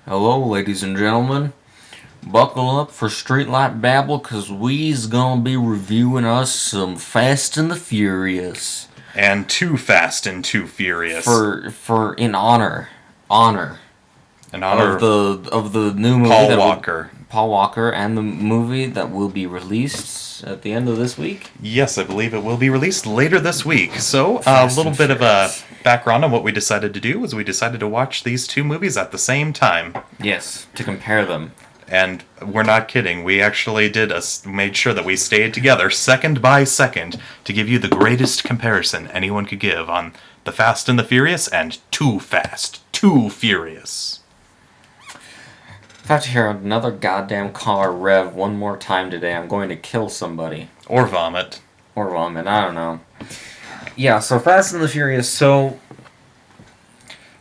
Hello, ladies and gentlemen. Buckle up for Streetlight Babble, cause we's gonna be reviewing us some Fast and the Furious. And Too Fast and Too Furious. For in honor In honor of the new movie Paul Walker. Paul Walker, and the movie that will be released at the end of this week. Yes, I believe it will be released later this week. So, a little bit of a background on what we decided to do was we decided to watch these two movies at the same time. Yes, to compare them. And we're not kidding. We actually made sure that we stayed together second by second to give you the greatest comparison anyone could give on The Fast and the Furious and Too Fast, Too Furious. If I have to hear another goddamn car rev one more time today, I'm going to kill somebody. Or vomit. Or vomit, I don't know. Yeah, so Fast and the Furious, so...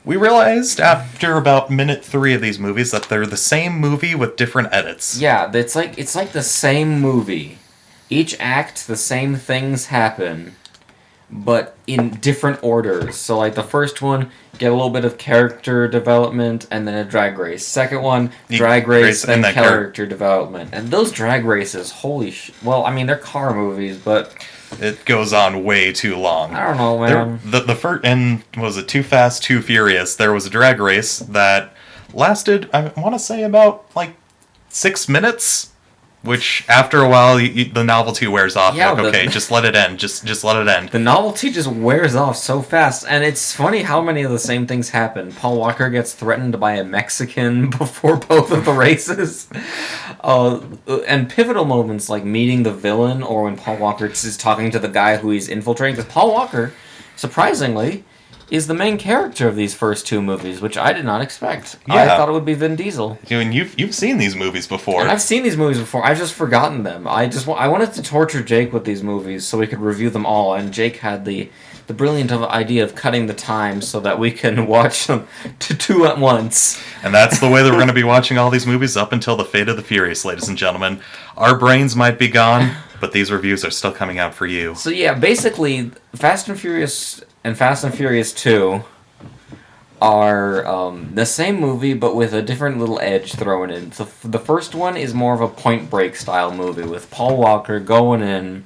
We realized after about minute 3 of these movies that they're the same movie with different edits. Yeah, it's like the same movie. Each act, the same things happen, but in different orders. So, like, the first one, get a little bit of character development, and then a drag race. Second one, drag race, then character development. And those drag races, holy well, I mean, they're car movies, but... It goes on way too long. I don't know, man. The first, and was it Too Fast, Too Furious? There was a drag race that lasted, I want to say, about, 6 minutes? Which, after a while, the novelty wears off. Yeah, just let it end. Just let it end. The novelty just wears off so fast, and it's funny how many of the same things happen. Paul Walker gets threatened by a Mexican before both of the races. And pivotal moments like meeting the villain, or when Paul Walker is talking to the guy who he's infiltrating. Because Paul Walker, surprisingly, is the main character of these first two movies, which I did not expect. Yeah. I thought it would be Vin Diesel. I mean, you've seen these movies before. And I've seen these movies before. I've just forgotten them. I wanted to torture Jake with these movies so we could review them all, and Jake had the brilliant idea of cutting the time so that we can watch them two at once. And that's the way that we're going to be watching all these movies up until the Fate of the Furious, ladies and gentlemen. Our brains might be gone, but these reviews are still coming out for you. So yeah, basically, Fast and Furious and Fast and Furious 2 are the same movie, but with a different little edge thrown in. So the first one is more of a Point Break style movie, with Paul Walker going in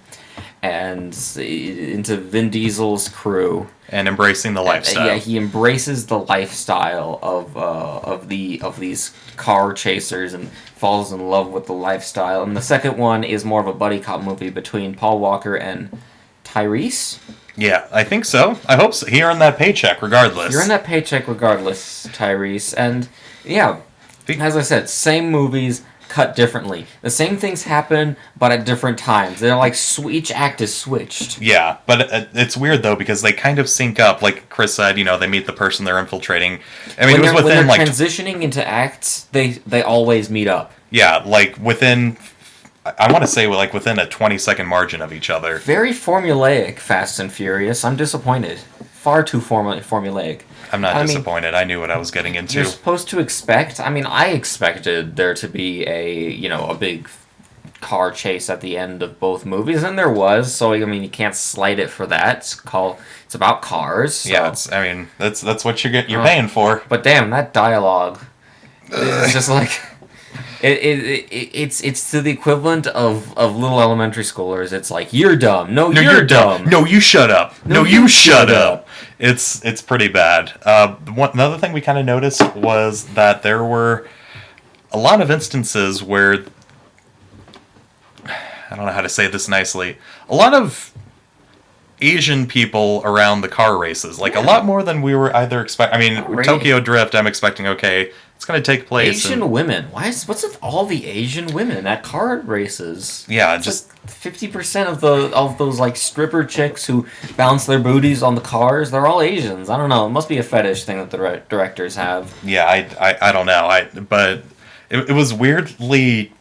and into Vin Diesel's crew. And embracing the lifestyle. Yeah, he embraces the lifestyle of these car chasers and falls in love with the lifestyle. And the second one is more of a buddy cop movie between Paul Walker and Tyrese. Yeah, I think so. I hope so. He earned that paycheck regardless. You're in that paycheck regardless, Tyrese. And, yeah, as I said, same movies, cut differently. The same things happen, but at different times. They're like, each act is switched. Yeah, but it's weird, though, because they kind of sync up. Like Chris said, they meet the person they're infiltrating. I mean, it was within, when they're transitioning into acts, they always meet up. Yeah, within... I want to say within a 20-second margin of each other. Very formulaic, Fast and Furious. I'm disappointed. Far too formulaic. I'm not disappointed. I knew what I was getting into. You're supposed to expect... I mean, I expected there to be a big car chase at the end of both movies, and there was. So, I mean, you can't slight it for that. It's about cars. So. Yeah, that's what you're paying for. But damn, that dialogue is just like... It's to the equivalent of little elementary schoolers. It's like, you're dumb. No, you're dumb. No, you shut up. No, you shut up. It's pretty bad. Another thing we kind of noticed was that there were a lot of instances where, I don't know how to say this nicely, a lot of Asian people around the car races. A lot more than we were either expecting. I mean, Tokyo Drift, I'm expecting, okay, it's going to take place. Asian women. What's with all the Asian women at car races? Yeah, it's just 50% of those stripper chicks who bounce their booties on the cars. They're all Asians. I don't know. It must be a fetish thing that the directors have. Yeah, I don't know. But it was weirdly.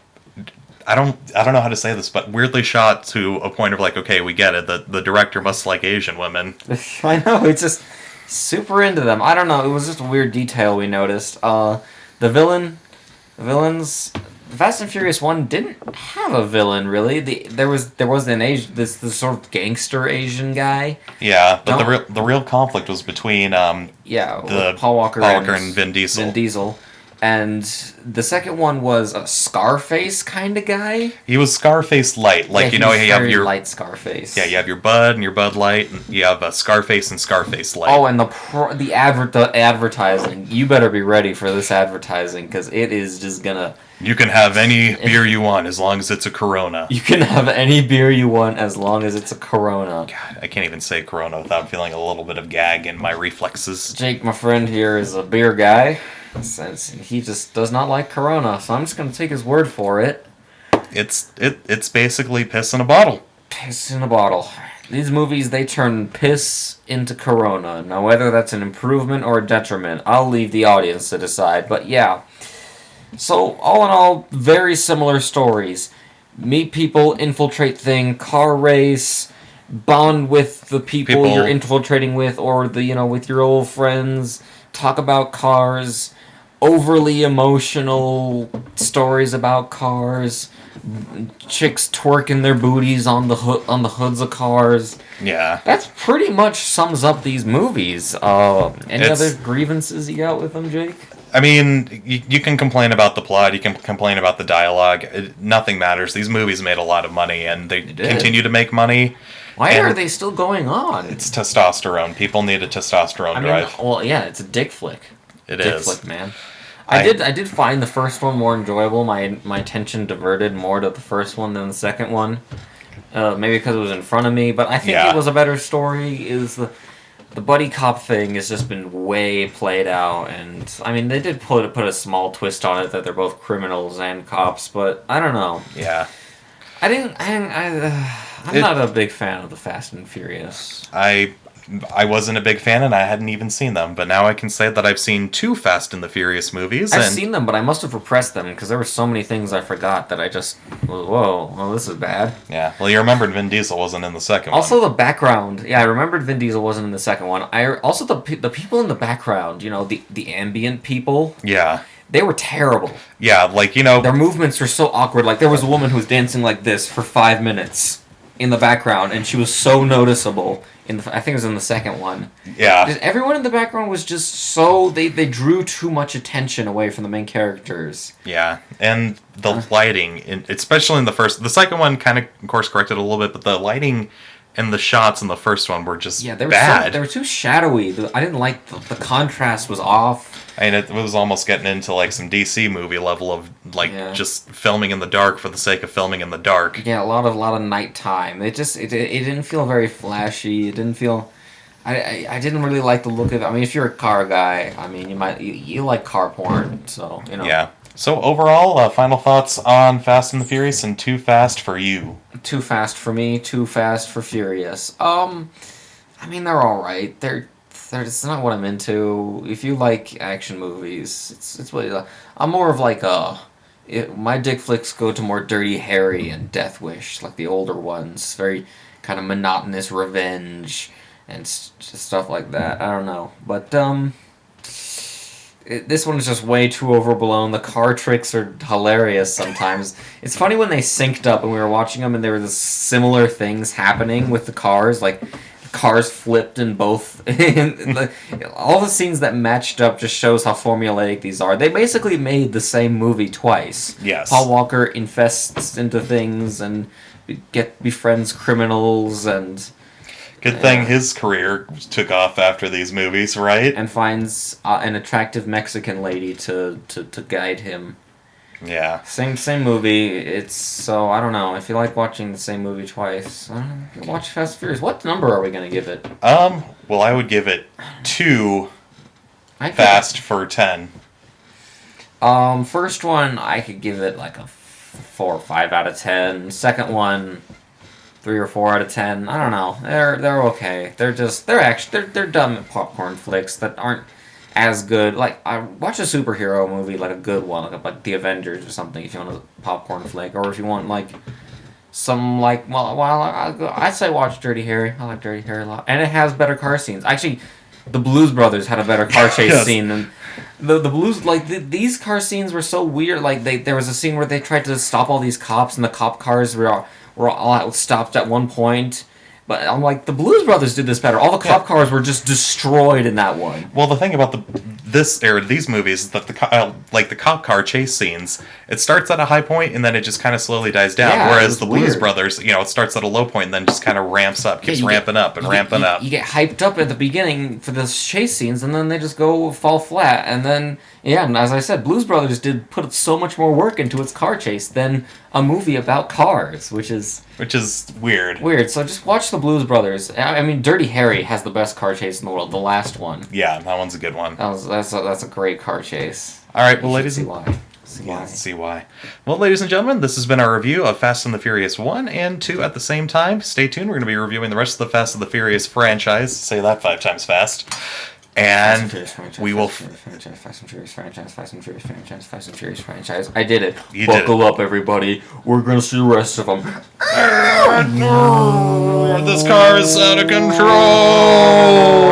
I don't know how to say this, but weirdly shot to a point of okay, we get it. The director must like Asian women. I know, it's just super into them. I don't know, it was just a weird detail we noticed. The villains, Fast and Furious 1 didn't have a villain really. There was an Asian, this sort of gangster Asian guy. Yeah, but the real conflict was between Paul Walker and Vin Diesel. And the second one was a Scarface kind of guy. He was Scarface light, like Yeah, you know, he was you have very your light Scarface. yeah, you have your Bud and your Bud Light, and you have a Scarface and Scarface light. Oh, and the advertising. You better be ready for this advertising because it is just gonna. You can have any beer you want as long as it's a Corona. You can have any beer you want as long as it's a Corona. God, I can't even say Corona without feeling a little bit of gag in my reflexes. Jake, my friend here, is a beer guy. Since he just does not like Corona, so I'm just gonna take his word for it. It's basically piss in a bottle. Piss in a bottle. These movies, they turn piss into Corona. Now, whether that's an improvement or a detriment, I'll leave the audience to decide. But yeah. So, all in all, very similar stories. Meet people, infiltrate thing, car race, bond with the people you're infiltrating with, or with your old friends, talk about cars, overly emotional stories about cars, chicks twerking their booties on the hoods of cars. Yeah. That's pretty much sums up these movies. Any other grievances you got with them, Jake? I mean, you can complain about the plot, you can complain about the dialogue. Nothing matters. These movies made a lot of money, and they continue to make money. Why are they still going on? It's testosterone. People need a testosterone drive. Well, yeah, it's a dick flick. Dick flick, man. I did find the first one more enjoyable. My attention diverted more to the first one than the second one. Maybe because it was in front of me, but I think it was a better story. The buddy cop thing has just been way played out, and I mean they did put a small twist on it that they're both criminals and cops, but I don't know. Yeah. I'm not a big fan of the Fast and Furious. I wasn't a big fan, and I hadn't even seen them. But now I can say that I've seen 2 Fast and the Furious movies. I've seen them, but I must have repressed them because there were so many things I forgot that I just well, this is bad. Yeah, well, you remembered Vin Diesel wasn't in the second one. Also, the background. Yeah, I remembered Vin Diesel wasn't in the second one. Also the people in the background. The ambient people. Yeah. They were terrible. Yeah, their movements were so awkward. Like there was a woman who was dancing like this for 5 minutes in the background, and she was so noticeable. I think it was in the second one. Yeah. Just everyone in the background was just so they drew too much attention away from the main characters. Yeah, and the lighting, especially in the second one, kind of course corrected a little bit, but the lighting and the shots in the first one were just bad. They were too shadowy. I didn't like the contrast was off. I mean, it was almost getting into like some DC movie level of just filming in the dark for the sake of filming in the dark. Yeah, a lot of nighttime. It didn't feel very flashy. It didn't feel. I didn't really like the look of it. I mean, if you're a car guy, I mean, you like car porn, so Yeah. So overall, final thoughts on Fast and the Furious and Too Fast for you. Too Fast for me. Too Fast for Furious. I mean, they're all right. It's not what I'm into. If you like action movies, it's what I'm more of like my dick flicks go to more Dirty Harry and Death Wish, like the older ones. Very kind of monotonous revenge and stuff like that. I don't know, but this one's just way too overblown. The car tricks are hilarious sometimes. It's funny when they synced up and we were watching them and there were the similar things happening with the cars, like cars flipped in both. All the scenes that matched up just shows how formulaic these are. They basically made the same movie twice. Yes. Paul Walker infests into things and befriends criminals and... Good thing his career took off after these movies, right? And finds an attractive Mexican lady to guide him. Yeah. Same movie. So I don't know. If you like watching the same movie twice, watch Fast and Furious. What number are we gonna give it? Well, I would give it 2 Fast for 10. First one I could give it like a 4 or 5 out of 10. Second one, 3 or 4 out of 10. I don't know. They're okay. They're dumb popcorn flicks that aren't as good. Like I watch a superhero movie, like a good one, like The Avengers or something. If you want a popcorn flick, or if you want like some I'd say watch Dirty Harry. I like Dirty Harry a lot, and it has better car scenes. Actually, the Blues Brothers had a better car chase scene than the Blues. These car scenes were so weird. Like there was a scene where they tried to stop all these cops, and the cop cars were all stopped at one point. But I'm like, the Blues Brothers did this better. All the cop cars were just destroyed in that one. Well, the thing about these movies is that like the cop car chase scenes, it starts at a high point and then it just kind of slowly dies down. Yeah, Whereas the Blues weird. Brothers, it starts at a low point and then just kind of ramps up, keeps ramping up. You get hyped up at the beginning for those chase scenes, and then they just fall flat. And then, and as I said, Blues Brothers did put so much more work into its car chase than a movie about cars, which is weird. Weird. So just watch the Blues Brothers. I mean, Dirty Harry has the best car chase in the world. The last one. Yeah, that one's a good one. That's a great car chase. All right, well, ladies and see why. Well, ladies and gentlemen, this has been our review of Fast and the Furious 1 and 2 at the same time. Stay tuned. We're going to be reviewing the rest of the Fast and the Furious franchise. Say that 5 times fast. And we will... Fast and Furious franchise. I did it. You Buckle up, everybody. We're going to see the rest of them. This car is out of control!